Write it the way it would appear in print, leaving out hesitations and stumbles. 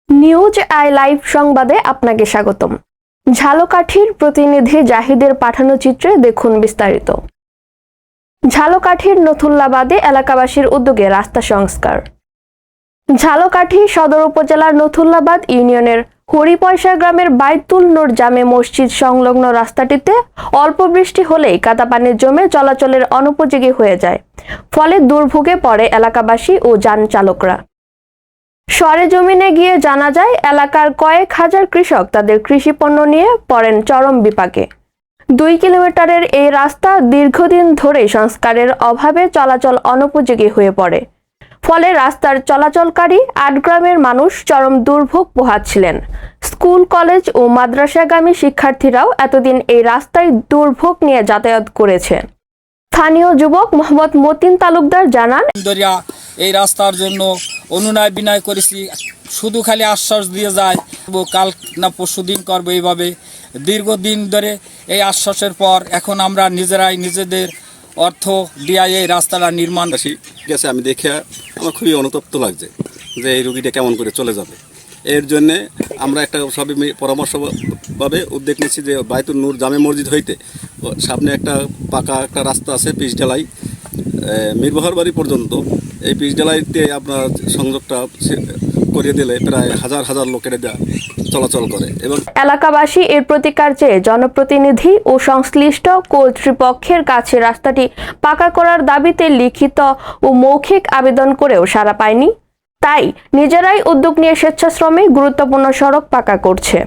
News I live সংবাদে আপনাকে স্বাগতম। ঝালকাঠির প্রতিনিধি জাহিদের পাঠানো চিত্রে দেখুন বিস্তারিত। ঝালকাঠির নথুল্লাবাদে এলাকাবাসীর উদ্যোগে রাস্তা সংস্কার। ঝালকাঠি সদর উপজেলার নথুল্লাবাদ ইউনিয়নের হরিপয়সা গ্রামের বাইতুল নূর জামে মসজিদ সংলগ্ন রাস্তাটিতে অল্প বৃষ্টি হলেই কাদা পানি জমে চলাচলের অনুপযোগী হয়ে যায়, ফলে দুর্ভোগে পড়ে এলাকাবাসী ও যান চালকরা। সরেজমিনে গিয়ে জানা যায়, এলাকার কয়েক হাজার কৃষক তাদের কৃষি পণ্য নিয়ে পড়েন চরম বিপাকে। 2 কিলোমিটারের এই রাস্তা দীর্ঘদিন ধরে সংস্কারের অভাবে চলাচল অনুপযোগী হয়ে পড়ে, ফলে রাস্তার চলাচলকারী 8 গ্রামের মানুষ চরম দুর্ভোগ পোহাচ্ছিলেন। স্কুল, কলেজ ও মাদ্রাসাগামী শিক্ষার্থীরাও এতদিন এই রাস্তায় দুর্ভোগ নিয়ে যাতায়াত করেছে। স্থানীয় যুবক মোহাম্মদ মতিন তালুকদার জানান, এই রাস্তার জন্য অনুনয় বিনয় করেছি, শুধু খালি আশ্বাস দিয়ে যায় কাল না পরশুদিন করবো। এইভাবে দীর্ঘদিন ধরে এই আশ্বাসের পর এখন আমরা নিজেরাই নিজেদের অর্থ দিয়ে এই রাস্তাটা নির্মাণ গেছে। আমি দেখে আমার খুবই অনুতপ্ত লাগছে যে এই রুগীটা কেমন করে চলে যাবে। এর জন্যে আমরা একটা সবই পরামর্শভাবে উদ্যোগ নিচ্ছি যে বাইতুল নূর জামে মসজিদ হইতে সামনে একটা পাকা একটা রাস্তা আছে পিচঢালাই মিরবহর বাড়ি পর্যন্ত। এই পিচঢালাইতে আপনার সংযোগটা করিয়ে দিলে প্রায় হাজার হাজার লোকের চলাচল করে। এবং এলাকাবাসী এর প্রতিকার চেয়ে জনপ্রতিনিধি ও সংশ্লিষ্ট কর্তৃপক্ষের কাছে রাস্তাটি পাকা করার দাবিতে লিখিত ও মৌখিক আবেদন করেও সাড়া পায়নি। তাই নিজেরাই উদ্যোগ নিয়ে স্বেচ্ছাশ্রমে গুরুত্বপূর্ণ সড়ক পাকা করছে।